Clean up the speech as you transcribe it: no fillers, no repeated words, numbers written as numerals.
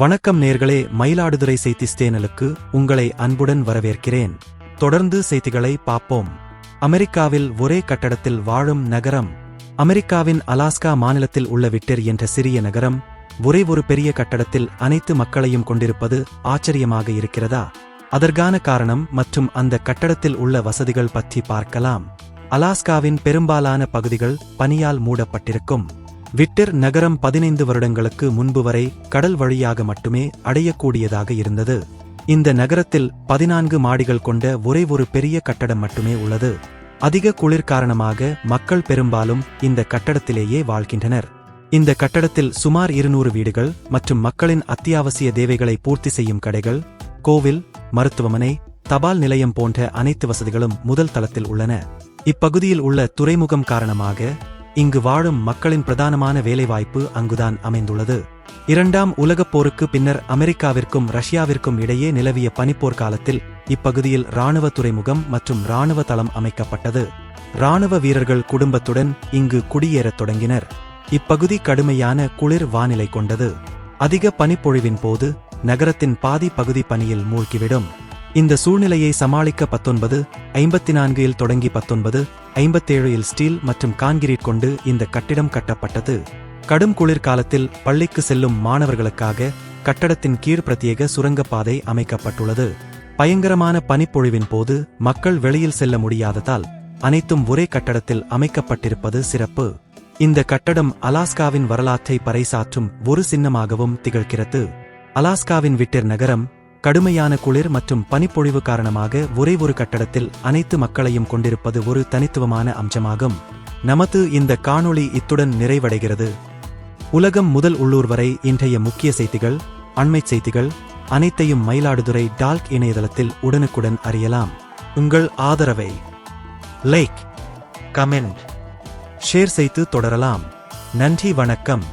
வணக்கம் நேர்களே, மயிலாடுதுறை செய்தி சேனலுக்கு உங்களை அன்புடன் வரவேற்கிறேன். தொடர்ந்து செய்திகளை பார்ப்போம். அமெரிக்காவில் ஒரே கட்டடத்தில் வாழும் நகரம். அமெரிக்காவின் அலாஸ்கா மாநிலத்தில் உள்ள விட்டர் என்ற சிறிய நகரம் ஒரே ஒரு பெரிய கட்டடத்தில் அனைத்து மக்களையும் கொண்டிருப்பது ஆச்சரியமாக இருக்கிறதா? அதற்கான காரணம் மற்றும் அந்த கட்டடத்தில் உள்ள வசதிகள் பற்றி பார்க்கலாம். அலாஸ்காவின் பெரும்பாலான பகுதிகள் பனியால் மூடப்பட்டிருக்கும். விட்டர் நகரம் 15 வருடங்களுக்கு முன்பு வரை கடல் வழியாக மட்டுமே அடையக்கூடியதாக இருந்தது. இந்த நகரத்தில் 14 மாடிகள் கொண்ட ஒரே ஒரு பெரிய கட்டடம் மட்டுமே உள்ளது. அதிக குளிர் காரணமாக மக்கள் பெரும்பாலும் இந்த கட்டடத்திலேயே வாழ்கின்றனர். இந்த கட்டடத்தில் சுமார் 200 வீடுகள் மற்றும் மக்களின் அத்தியாவசிய தேவைகளை பூர்த்தி செய்யும் கடைகள், கோவில், மருத்துவமனை, தபால் நிலையம் போன்ற அனைத்து வசதிகளும் முதல் தளத்தில் உள்ளன. இப்பகுதியில் உள்ள துறைமுகம் காரணமாக இங்கு வாழும் மக்களின் பிரதானமான வேலைவாய்ப்பு அங்குதான் அமைந்துள்ளது. 2ஆம் உலகப் போருக்கு பின்னர் அமெரிக்காவிற்கும் ரஷ்யாவிற்கும் இடையே நிலவிய பனிப்போர் காலத்தில் இப்பகுதியில் இராணுவ துறைமுகம் மற்றும் இராணுவ தளம் அமைக்கப்பட்டது. இராணுவ வீரர்கள் குடும்பத்துடன் இங்கு குடியேறத் தொடங்கினர். இப்பகுதி கடுமையான குளிர் வானிலை கொண்டது. அதிக பனிப்பொழிவின் போது நகரத்தின் பாதி பகுதி பனியில் மூழ்கிவிடும். இந்த சூழ்நிலையை சமாளிக்க 1954 தொடங்கி 1957 ஸ்டீல் மற்றும் கான்கிரீட் கொண்டு இந்த கட்டிடம் கட்டப்பட்டது. கடும் குளிர் காலத்தில் பள்ளிக்கு செல்லும் மாணவர்களுக்காக கட்டடத்தின் கீழ் பிரத்யேக சுரங்கப்பாதை அமைக்கப்பட்டுள்ளது. பயங்கரமான பனிப்பொழிவின் போது மக்கள் வெளியில் செல்ல முடியாததால் அனைத்தும் ஒரே கட்டடத்தில் அமைக்கப்பட்டிருப்பது சிறப்பு. இந்த கட்டடம் அலாஸ்காவின் வரலாற்றை பறைசாற்றும் ஒரு சின்னமாகவும் திகழ்கிறது. அலாஸ்காவின் விட்டர் நகரம் கடுமையான குளிர் மற்றும் பனிப்பொழிவு காரணமாக ஒரே ஒரு கட்டடத்தில் அனைத்து மக்களையும் கொண்டிருப்பது ஒரு தனித்துவமான அம்சமாகும். நமது இந்த காணொளி இத்துடன் நிறைவடைகிறது. உலகம் முதல் உள்ளூர் வரை இன்றைய முக்கிய செய்திகள், அண்மைச் செய்திகள் அனைத்தையும் மயிலாடுதுறை டால்க் இணையதளத்தில் உடனுக்குடன் அறியலாம். உங்கள் ஆதரவை லைக், கமெண்ட், ஷேர் செய்து தொடரலாம். நன்றி, வணக்கம்.